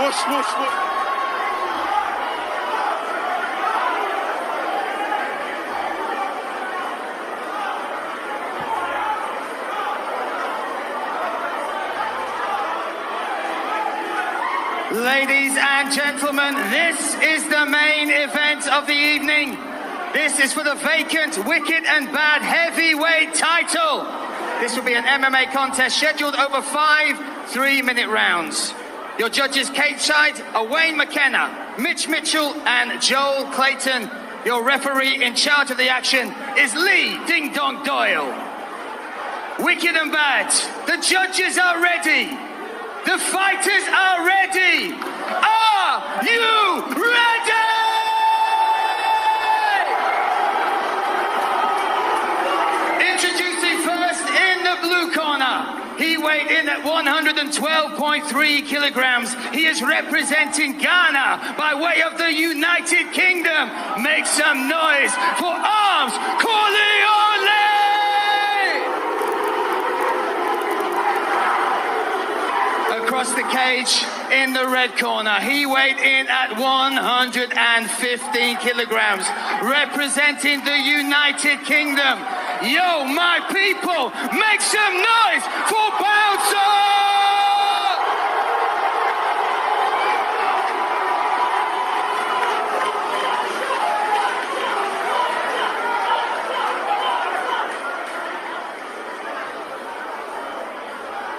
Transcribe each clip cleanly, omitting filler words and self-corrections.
Whoosh, whoosh, whoosh. Ladies and gentlemen, this is the main event of the evening. This is for the vacant Wicked and Bad heavyweight title. This will be an MMA contest scheduled over 5 3-minute rounds. Your judges Kate Scheid, Wayne McKenna, Mitch Mitchell and Joel Clayton. Your referee in charge of the action is Lee Ding Dong Doyle. Wicked and Bad, the judges are ready. The fighters are ready. Are you ready? Introducing first in the blue corner. He weighed in at 112.3 kilograms. He is representing Ghana by way of the United Kingdom. Make some noise for Armz Korleone! Across the cage in the red corner, he weighed in at 115 kilograms, representing the United Kingdom. Yo, my people, make some noise for Bouncer!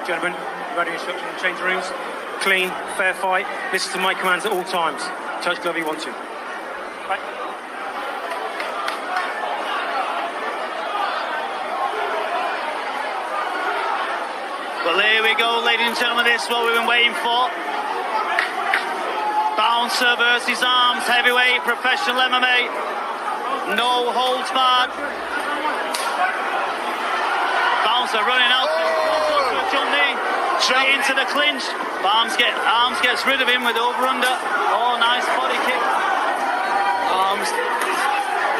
Gentlemen, ready instruction in the change rooms. Clean, fair fight. Listen to my commands at all times. Touch glove if you want to. Right. Well, here we go, ladies and gentlemen. This is what we've been waiting for. Bouncer versus Armz, heavyweight, professional MMA. No holds barred. Bouncer running out. Jump knee. Straight into the clinch. Armz gets rid of him with over-under. Oh, nice body kick. Armz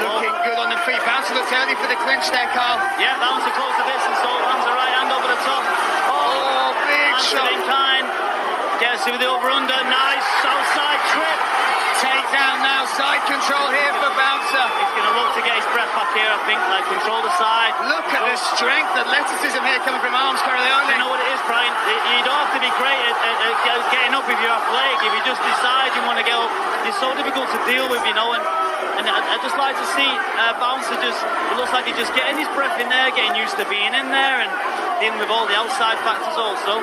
looking good on the feet. Bouncer looks early for the clinch there, Carl. Yeah, Bouncer closed the distance, so lands a right hand over the top. Oh, big shot. In kind. Gets it with the over-under. Nice outside trip. Takedown now. Side control here for Bouncer. He's going to look to get his breath back here, I think. Like, control the side. Look at the strength, athleticism here coming from Armz Korleone. You know what it is, Brian? You don't have to be great at getting up if you're athletic. If you just decide you want to get up, it's so difficult to deal with, you know. And I just like to see Bouncer just, it looks like he's just getting his breath in there, getting used to being in there and dealing with all the outside factors also.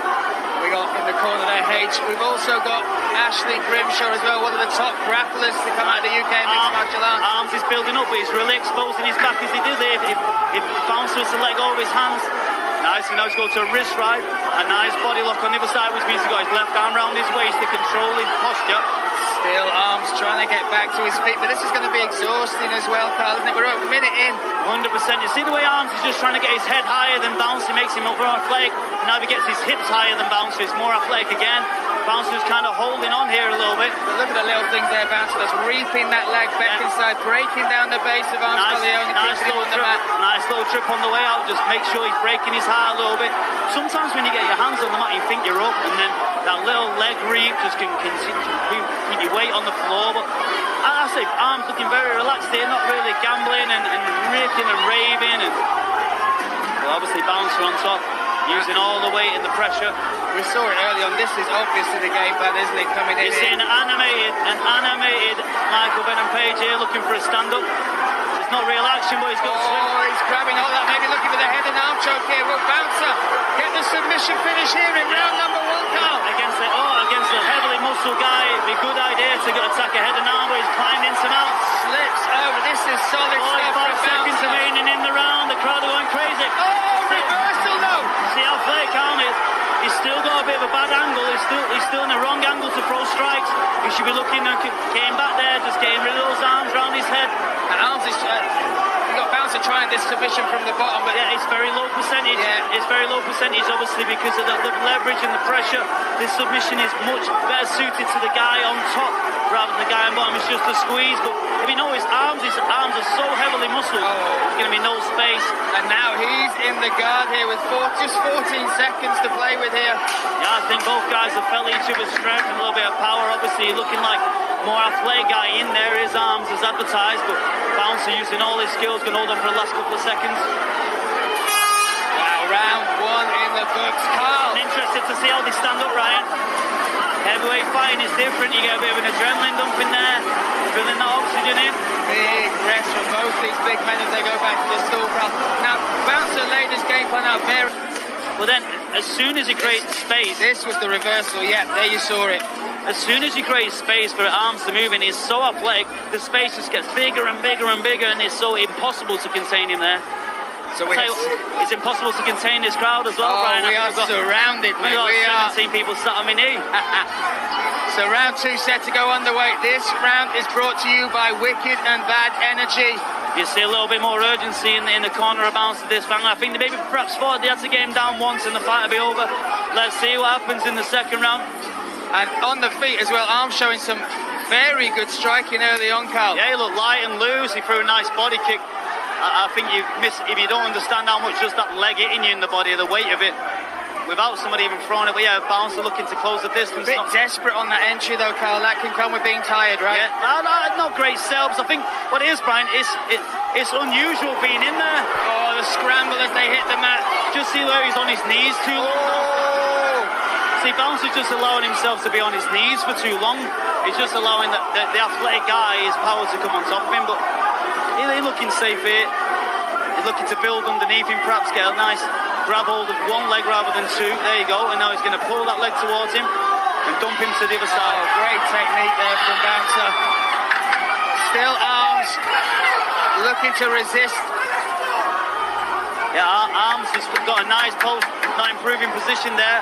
We got in the corner there, H. We've also got Ashley Grimshaw as well, one of the top grapplers to come out of the UK mixed martial arts. Armz is building up, but he's really exposing his back as he did there. If Bouncer was to let go of his hands, nice, and now he's going to a wrist right, a nice body lock on the other side, which means he's got his left arm around his waist to control his posture. Still Armz trying to get back to his feet, but this is going to be exhausting as well, Carl, isn't it? We're a minute in. 100%. You see the way Armz is just trying to get his head higher than Bouncer, makes him more athletic. Now he gets his hips higher than Bouncer, it's more athletic again. Bouncer's kind of holding on here a little bit. But look at the little things there, Bouncer, that's reaping that leg back inside, breaking down the base of Armz Korleone, nice little trip, nice little trip on the way out, just make sure he's breaking his heart a little bit. Sometimes when you get your hands on the mat, you think you're up, and then that little leg reap just can continue to keep your weight on the floor. But I say Armz looking very relaxed here, not really gambling and ripping and raving. And well, obviously Bouncer on top, using all the weight and the pressure. We saw it early on. This is obviously the game plan, isn't it? Coming in. You're seeing an animated Michael Venom Page here looking for a stand-up. It's not real action, but he's got. Oh, he's grabbing all that, maybe looking for the head and arm choke here. Will Bouncer get the submission finish here in round number 1, Carl? Against a heavily muscled guy, it'd be a good idea to attack a head and arm, but he's climbed into now. Slips over. This is solid stuff. 5 seconds remaining in the round. The crowd are going crazy. Oh, reversal though. See how fake Arm is. He's still got a bit of a bad angle. He's still in the wrong angle to throw strikes. He should be looking. Came back there, just getting rid of those arms around his head. And Armz is... you got Bouncer trying this submission from the bottom, but Yeah, it's very low percentage. Yeah. It's very low percentage, obviously, because of the leverage and the pressure. This submission is much better suited to the guy on top rather than the guy on bottom. It's just a squeeze. But if you notice, his arms are so heavily muscled. There's going to be no space. and now he's in the guard here with just 14 seconds to play with here. Yeah, I think both guys have felt each other's strength and a little bit of power. Obviously, looking like more athletic guy in there. His arms as advertised, but Bouncer using all his skills, can hold on for the last couple of seconds. Wow, round one in the books. Carl. I'm interested to see how they stand up, Ryan. Heavyweight fighting is different. You get a bit of an adrenaline dump in there, filling that oxygen in. Big rest for both these big men as they go back to the stool crowd. Now, Bouncer laid his game plan out very... Well then, as soon as he creates space, This was the reversal, yeah, there you saw it. as soon as he creates space for Armz to move in, he's so athletic, the space just gets bigger and bigger and bigger, and it's so impossible to contain him there. So we have... It's impossible to contain this crowd as well, Brian. we are surrounded, mate. We are... 17 people sat on my knee. So round two set to go underway. This round is brought to you by Wiked and Bad Energy. You see a little bit more urgency in the corner of Bouncer this round. I think they maybe perhaps thought they had to get him down once and the fight will be over. Let's see what happens in the second round. And on the feet as well, Armz showing some very good striking early on, Carl. Yeah, he looked light and loose. He threw a nice body kick. I think you miss, if you don't understand how much just that leg hitting you in the body, the weight of it, without somebody even throwing it. But yeah, Bouncer looking to close the distance. A bit desperate on that entry though, Carl. That can come with being tired, right? Yeah, not great selbs. I think what it is, Brian, it's unusual being in there. Oh, the scramble as they hit the mat. Just see where he's on his knees too long. Oh! See, Bouncer's just allowing himself to be on his knees for too long. He's just allowing the athletic guy, his power to come on top of him. But he's looking safe here. He's looking to build underneath him, perhaps get a nice grab hold of one leg rather than two. There you go. And now he's going to pull that leg towards him and dump him to the other side. Oh, great technique there from Bouncer. Still Armz looking to resist. Yeah, Armz has got a nice post, not improving position there.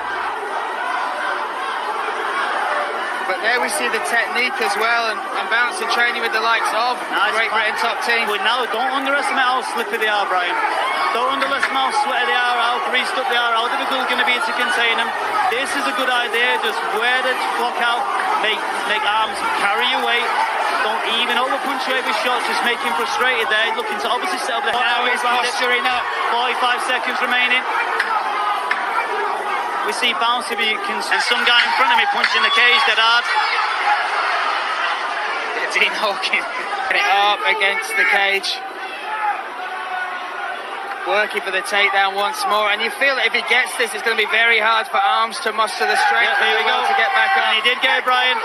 But there we see the technique as well, and Bouncer training with the likes of Great Britain top team. But now, don't underestimate how slippery they are, Brian. Don't underestimate how sweaty they are, how greased up they are, how difficult it's going to be to contain them. This is a good idea. Just wear the clock out, make Armz carry your weight. Don't even overpunch you every shot, just make him frustrated there. He's looking to obviously set up the head. Now he's posturing up. 45 seconds remaining. We see Bouncer and some guy in front of me punching the cage dead hard. Dean Hawkins getting up against the cage. Working for the takedown once more, and you feel that if he gets this, it's going to be very hard for Armz to muster the strength to get back up. And he did get it, Brian.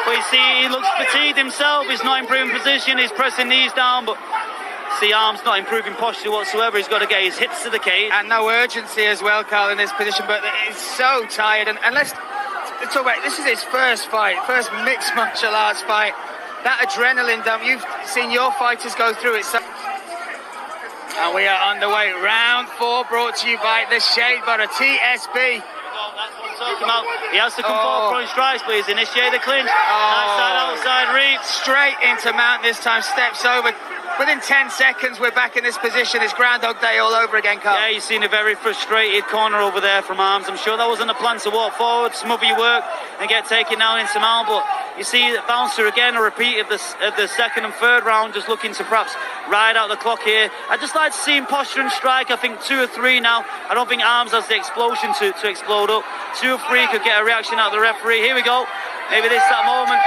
But you see, he looks fatigued himself. He's not improving position. He's pressing knees down, but see, Armz not improving posture whatsoever. He's got to get his hips to the cage. And no urgency as well, Carl, in this position, but he's so tired. And let's talk about, this is his first fight, first mixed martial arts fight. That adrenaline dump, you've seen your fighters go through it. And we are underway. Round 4 brought to you by the Shade Butter, TSB. That's what I'm talking about. He has to come forward for his strikes, please. Initiate the clinch. Nice side, outside reach. Straight into mount this time, steps over. Within 10 seconds, we're back in this position. It's Groundhog Day all over again, Carl. Yeah, you've seen a very frustrated corner over there from Armz. I'm sure that wasn't a plan to walk forward, smother your work, and get taken down into mount. But you see Bouncer again, a repeat of the second and third round, just looking to perhaps ride out the clock here. I'd just like to see him posture and strike. I think 2 or 3 now. I don't think Armz has the explosion to explode up. 2 or 3 could get a reaction out of the referee. Here we go. Maybe this is that moment.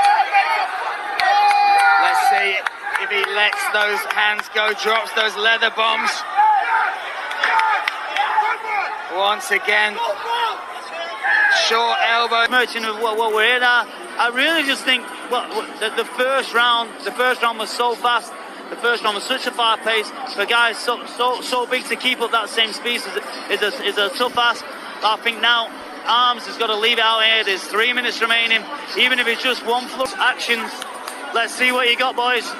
Let's see if he lets those hands go, drops those leather bombs. Once again, short elbow. Merchant of what we're here now. I really just think the first round was so fast. The first round was such a fast pace. The guys so big to keep up that same speed is a tough ask. I think now Armz has got to leave it out here. There's 3 minutes remaining. Even if it's just one flush actions. Let's see what you got, boys.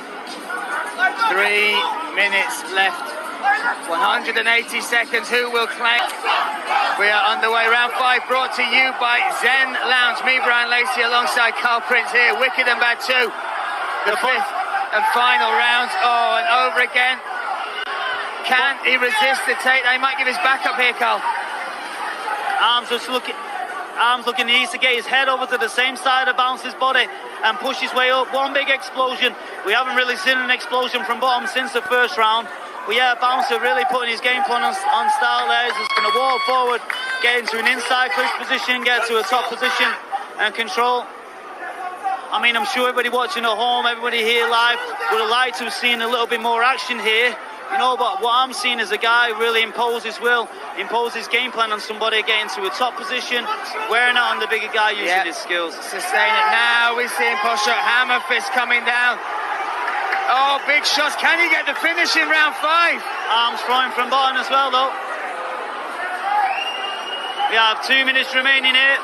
3 minutes left. 180 seconds. Who will claim? We are underway. Round 5 brought to you by Zen Lounge. Me, Brian Lacey, alongside Carl Prince here. Wicked and Bad 2. The fifth and final round. Oh, and over again. Can he resist the takedown? He might give his back up here, Carl. Armz looking, he needs to get his head over to the same side of Bounce's body and push his way up. One big explosion. We haven't really seen an explosion from bottom since the first round. But yeah, Bouncer really putting his game plan on style there. He's just going to walk forward, get into an inside clinch position, get to a top position and control. I mean, I'm sure everybody watching at home, everybody here live would have liked to have seen a little bit more action here. You know, but what I'm seeing is a guy who really impose his will, impose his game plan on somebody, get into a top position, wearing out on the bigger guy using his skills. Sustain it now. We're seeing Posher hammer fist coming down. Oh, big shots. Can he get the finish in round 5? Armz throwing from bottom as well, though. We have 2 minutes remaining here.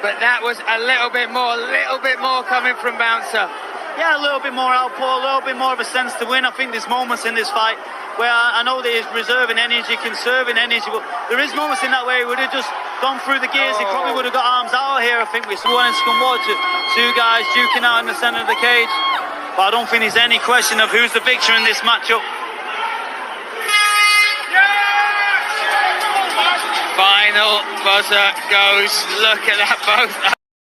But that was a little bit more coming from Bouncer. Yeah, a little bit more output, a little bit more of a sense to win. I think there's moments in this fight where I know that he's reserving energy, conserving energy, but there is moments in that where he would have just gone through the gears. He probably would have got Armz out of here. I think we're wanting to come watch it. 2 guys duking out in the centre of the cage. But I don't think there's any question of who's the victor in this matchup. Final buzzer goes. Look at that, both